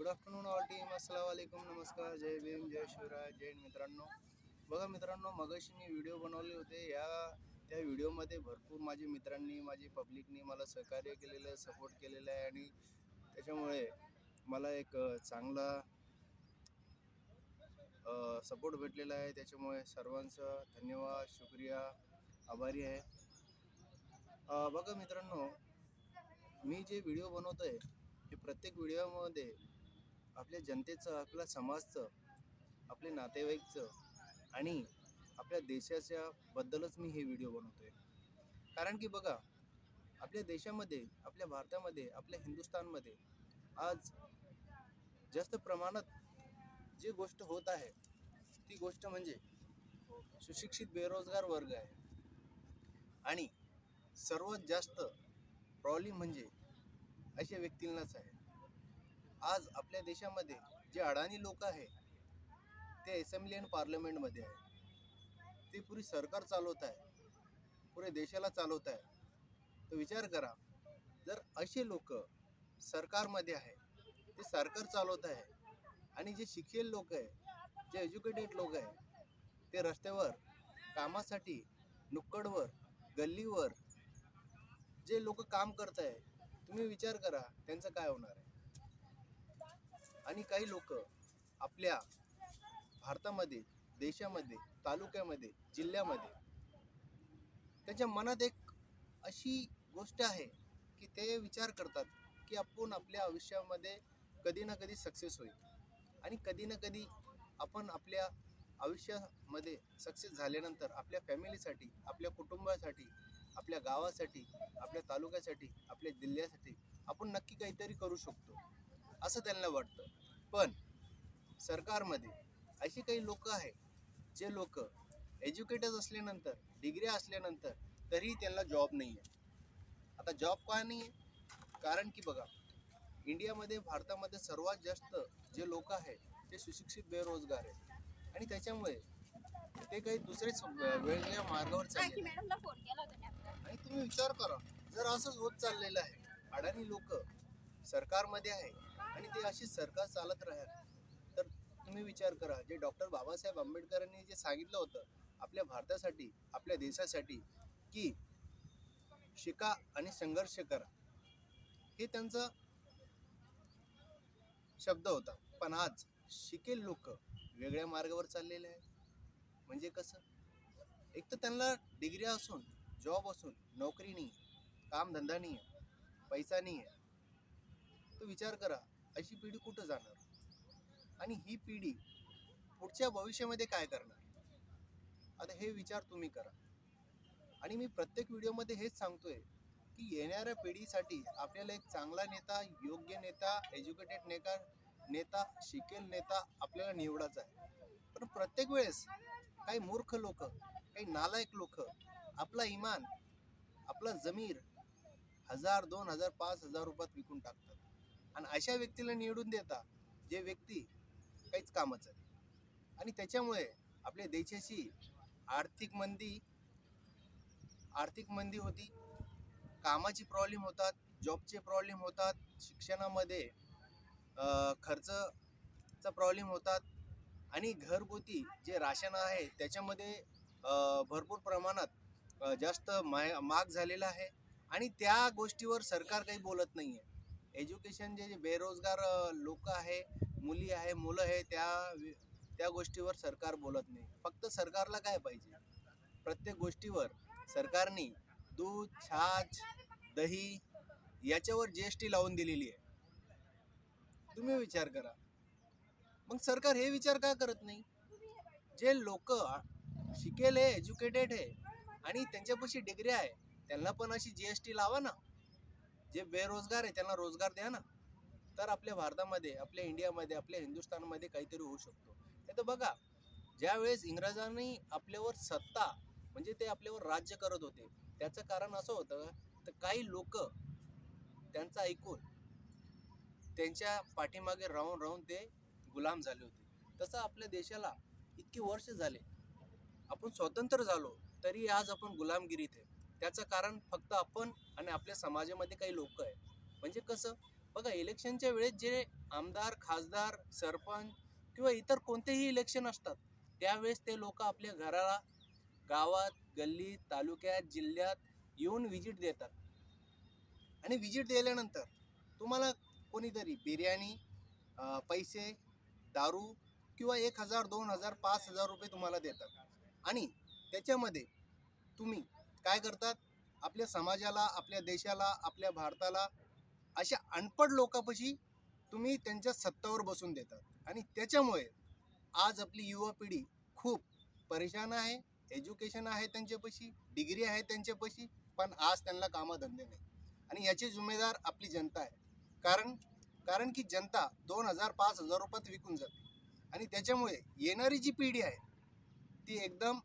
Good afternoon all team. अस्सलाम वालेकुम, नमस्कार, जय भीम, जय शिवराय, जय हिंद. मित्रांनो, बघा मित्रांनो, मगाशी मी व्हिडिओ बनवले होते. त्या व्हिडिओमध्ये भरपूर माझ्या मित्रांनी, माझी पब्लिकनी मला सहकार्य केलेलं आहे, सपोर्ट केलेला आहे आणि त्याच्यामुळे मला एक चांगला सपोर्ट भेटलेला आहे. त्याच्यामुळे सर्वांचं धन्यवाद, शुक्रिया, आभारी आहे. बघा मित्रांनो, मी जे व्हिडिओ बनवतो आहे हे प्रत्येक व्हिडिओमध्ये आपल्या जनतेचं, आपल्या समाजचं, आपल्या नातेवाईकचं आणि आपल्या देशाच्या बद्दलच मी हे व्हिडिओ बनवतोय. कारण की बघा, आपल्या देशामध्ये, आपल्या भारतामध्ये, आपल्या हिंदुस्थानमध्ये आज जास्त प्रमाणात जी गोष्ट होत आहे ती गोष्ट म्हणजे सुशिक्षित बेरोजगार वर्ग आहे. आणि सर्वात जास्त प्रॉब्लेम म्हणजे अशा व्यक्तींनाच आहे. आज आपल्या देशामध्ये जे अडाणी लोक आहे ते असेंब्ली आणि पार्लमेंटमध्ये आहे. ते पुरी सरकार चालवत आहे, पुरे देशाला चालवत आहे. तर विचार करा, जर असे लोक सरकारमध्ये आहे, ते सरकार चालवत आहे आणि जे शिक्षित लोक आहे, जे एज्युकेटेड लोक आहे, ते रस्त्यावर कामासाठी, नुक्कडवर, गल्लीवर जे लोक काम करत आहे, तुम्ही विचार करा त्यांचं काय होणार आहे. आणि काही लोक आपल्या भारतामध्ये, देशामध्ये, तालुक्यामध्ये, जिल्ह्यामध्ये त्याच्या मनात एक अशी गोष्ट आहे की ते विचार करतात की आपण आपल्या आयुष्यामध्ये कधी ना कधी सक्सेस होईल आणि कधी ना कधी आपण आपल्या आयुष्यामध्ये सक्सेस झाल्यानंतर आपल्या फॅमिलीसाठी, आपल्या कुटुंबासाठी, आपल्या गावासाठी, आपल्या तालुक्यासाठी, आपल्या जिल्ह्यासाठी आपण नक्की काहीतरी करू शकतो असं त्यांना वाटतं. पण सरकारमध्ये अशी काही लोक आहे, जे लोक एज्युकेटेड असल्यानंतर, डिग्री असल्यानंतर तरीही त्यांना जॉब नाही आहे. आता जॉब का नाही आहे? कारण की बघा, इंडियामध्ये, भारतामध्ये सर्वात जास्त जे लोक आहे ते सुशिक्षित बेरोजगार आहेत आणि त्याच्यामुळे ते काही दुसरेच वेगवेगळ्या मार्गावर चालले. आणि तुम्ही विचार करा, जर असंच होत चाललेलं आहे, अडाणी लोक सरकारमध्ये आहे आणि ते अशी सरकार चालत राहत, तर तुम्ही विचार करा, जे डॉक्टर बाबासाहेब आंबेडकरांनी जे सांगितलं होतं आपल्या भारतासाठी, आपल्या देशासाठी की शिका आणि संघर्ष करा, हे त्यांचा शब्द होता. पण आज शिकेल लोक वेगळ्या मार्गावर चाललेले आहेत. म्हणजे कसं? एक तर त्यांना डिग्री असून, जॉब असून, नोकरी नाही, कामधंदा नाही आहे, पैसा नाही आहे. तो विचार करा, अशी पिढी कुठं जाणार? आणि ही पिढी पुढच्या भविष्यामध्ये काय करणार? आता हे विचार तुम्ही करा. आणि मी प्रत्येक व्हिडिओमध्ये हेच सांगतोय की येणाऱ्या पिढीसाठी आपल्याला एक चांगला नेता, योग्य नेता, एज्युकेटेड नेता, शिकेल नेता आपल्याला निवडायचा आहे. पण प्रत्येक वेळेस काही मूर्ख लोक, काही नालायक लोक आपला इमान, आपला जमीर 1000, 2000, 5000 रुपयात विकून टाकतात. आणि अशा व्यक्तीला निवडून देता जे व्यक्ती काहीच कामाचं नाही. आणि त्याच्यामुळे आपल्या देशाची आर्थिक मंदी होती, कामाची प्रॉब्लेम होतात, जॉबचे प्रॉब्लेम होतात, शिक्षणामध्ये खर्चचा प्रॉब्लेम होतात आणि घरगुती जे राशन आहे त्याच्यामध्ये भरपूर प्रमाणात जास्त महाग झालेलं आहे आणि त्या गोष्टीवर सरकार काही बोलत नाही आहे. एज्युकेशन जे बेरोजगार लोक आहे, मुली आहे, मुलं आहे, त्या गोष्टीवर सरकार बोलत नाही. फक्त सरकारला काय पाहिजे, प्रत्येक गोष्टीवर सरकारने दूध, छाछ, दही याच्यावर GST लावून दिलेली आहे. तुम्ही विचार करा, मग सरकार हे विचार का करत नाही? जे लोक शिकेले, एज्युकेटेड आहे आणि त्यांच्यापाशी डिग्री आहे, त्यांना पण अशी GST लावा ना. जे बेरोजगार आहे त्यांना रोजगार द्या ना. तर आपल्या भारतामध्ये, आपल्या इंडियामध्ये, आपल्या हिंदुस्थानमध्ये काहीतरी होऊ शकतो. नाही तर बघा, ज्यावेळेस इंग्रजांनी आपल्यावर सत्ता, म्हणजे ते आपल्यावर राज्य करत होते, त्याचं कारण असं होतं तर काही लोक त्यांचं ऐकून त्यांच्या पाठीमागे राहून राहून ते गुलाम झाले होते. तसं आपल्या देशाला इतकी वर्ष झाले, आपण स्वतंत्र झालो तरी आज आपण गुलामगिरीत आहे. त्याचं कारण फक्त आपण आणि आपल्या समाजामध्ये काही लोक आहे. म्हणजे कसं? बघा, इलेक्शनच्या वेळेस जे आमदार, खासदार, सरपंच किंवा इतर कोणतेही इलेक्शन असतात, त्यावेळेस ते लोक आपल्या घराला, गावात, गल्लीत, तालुक्यात, जिल्ह्यात येऊन विजिट देतात. आणि विजिट दिल्यानंतर तुम्हाला कोणीतरी बिर्याणी, पैसे, दारू किंवा 1,000, 2,000, 5,000 रुपये तुम्हाला देतात. आणि त्याच्यामध्ये तुम्ही काय करतात? आपल्या समाजाला, आपल्या देशाला, आपल्या भारताला अशा अनपढ लोकांपाशी तुम्ही त्यांच्या सत्तावर बसून देतात. आणि त्याच्यामुळे आज आपली युवा पिढी खूप परेशान आहे. एज्युकेशन आहे त्यांच्यापाशी, डिग्री आहे त्यांच्यापाशी, पण आज त्यांना कामधंदे नाही. आणि याची जिम्मेदार आपली जनता आहे. कारण कारण की जनता 2,000, 5,000 रुपयात विकून जाते. आणि त्याच्यामुळे येणारी जी पिढी आहे ती एकदम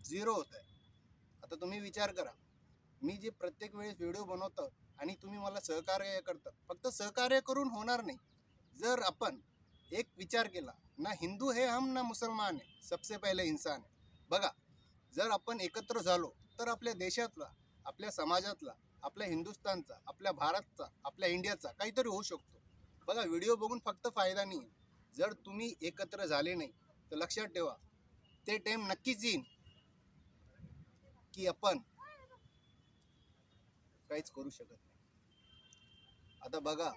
झिरो होत आहे. आता तुम्ही विचार करा, मी जे प्रत्येक वेळेस व्हिडिओ बनवतो आणि तुम्ही मला सहकार्य करता, फक्त सहकार्य करून होणार नाही. जर आपण एक विचार केला ना, हिंदू है हम ना मुसलमान है, सबसे पहिले इंसान है. बघा, जर आपण एकत्र झालो तर आपल्या देशातला, आपल्या समाजातला, आपल्या हिंदुस्थानचा, आपल्या भारतचा, आपल्या इंडियाचा काहीतरी होऊ शकतो. बघा, व्हिडिओ बघून फक्त फायदा नाही. जर तुम्ही एकत्र झाले नाही तर लक्षात ठेवा, ते टाइम नक्कीच येईल की आपण काहीच करू शकत नाही. आता बघा,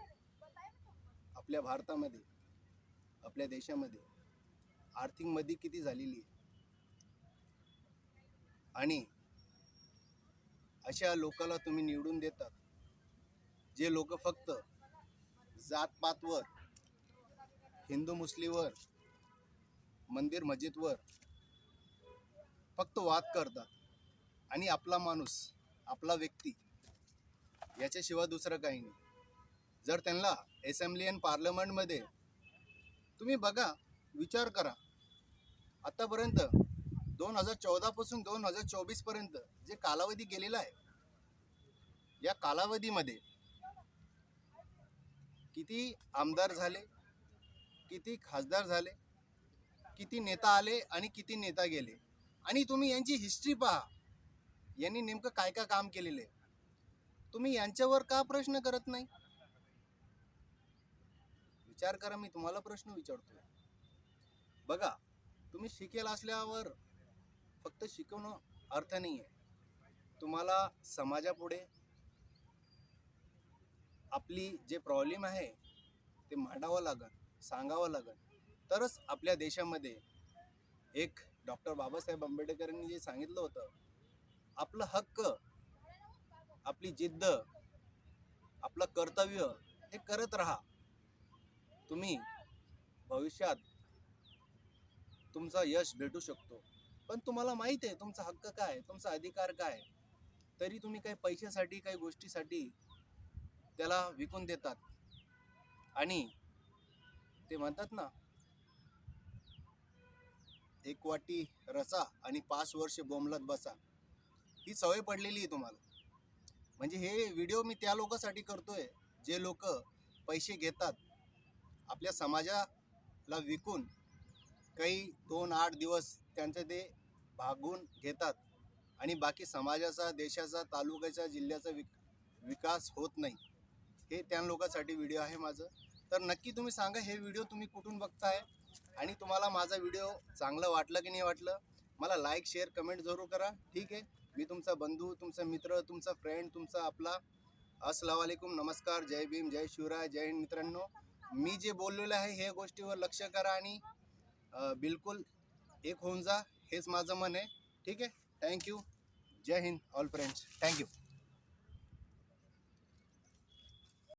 आपल्या भारतामध्ये, आपल्या देशामध्ये आर्थिक मंदी किती झालेली आहे. आणि अशा लोकांना तुम्ही निवडून देतात, जे लोक फक्त जातपातवर, हिंदू मुस्लिमवर, मंदिर मस्जिदवर फक्त वाद करतात. आणि आपला माणूस, आपला व्यक्ती याच्याशिवाय दुसरं काही नाही. जर त्यांना असेंब्ली आणि पार्लमेंटमध्ये तुम्ही बघा, विचार करा, आतापर्यंत 2014 पासून 2024 पर्यंत जे कालावधी गेलेला आहे, या कालावधीमध्ये किती आमदार झाले, किती खासदार झाले, किती नेता आले आणि किती नेता गेले. आणि तुम्ही यांची हिस्ट्री पहा, यांनी नेमकं काय काय काम केलेलं आहे. तुम्ही यांच्यावर का प्रश्न करत नाही? विचार करा, मी तुम्हाला प्रश्न विचारतो. बघा, तुम्ही शिकेल असल्यावर फक्त शिकवणं अर्थ नाही आहे. तुम्हाला समाजापुढे आपली जे प्रॉब्लेम आहे ते मांडावं लागेल, सांगावं लागेल. तरच आपल्या देशामध्ये एक डॉक्टर बाबासाहेब आंबेडकरांनी जे सांगितलं होतं, आपलं हक्क, आपली जिद्द, आपलं कर्तव्य हे करत राहा. तुम्ही भविष्यात तुमचा यश भेटू शकतो. पण तुम्हाला माहिती आहे तुमचा हक्क काय, तुमचा अधिकार काय, तरी तुम्ही काही पैशासाठी, काही गोष्टीसाठी त्याला विकून देतात. आणि ते म्हणतात ना, एक वाटी रसा आणि 5 वर्ष बोंबलत बसा, ही सवय पडलेली आहे तुम्हाला. म्हणजे हे व्हिडिओ मी त्या लोकांसाठी करतोय, जे लोक पैसे घेतात, आपल्या समाजाला विकून काही 2-8 दिवस त्यांचं ते भागून घेतात आणि बाकी समाजाचा, देशाचा, तालुक्याचा, जिल्ह्याचा विकास होत नाही. हे त्या लोकांसाठी व्हिडिओ आहे माझं. तर नक्की तुम्ही सांगा, हे व्हिडिओ तुम्ही कुठून बघताय आणि तुम्हाला माझा व्हिडिओ चांगलं वाटलं की नाही वाटलं. मला लाईक, शेअर, कमेंट जरूर करा. ठीक आहे, मी तुमचा बंधू, तुमचा मित्र, तुमचा फ्रेंड, तुमचा आपला. अस्सलाम वालेकुम, नमस्कार, जय भीम, जय शिवराय, जय हिंद. मित्रांनो, मी जे बोललेलं आहे हे गोष्टीवर लक्ष करा आणि बिलकुल एक होऊन जा, हेच माझं मन आहे. ठीक आहे, थँक्यू. जय हिंद ऑल फ्रेंड्स, थँक्यू.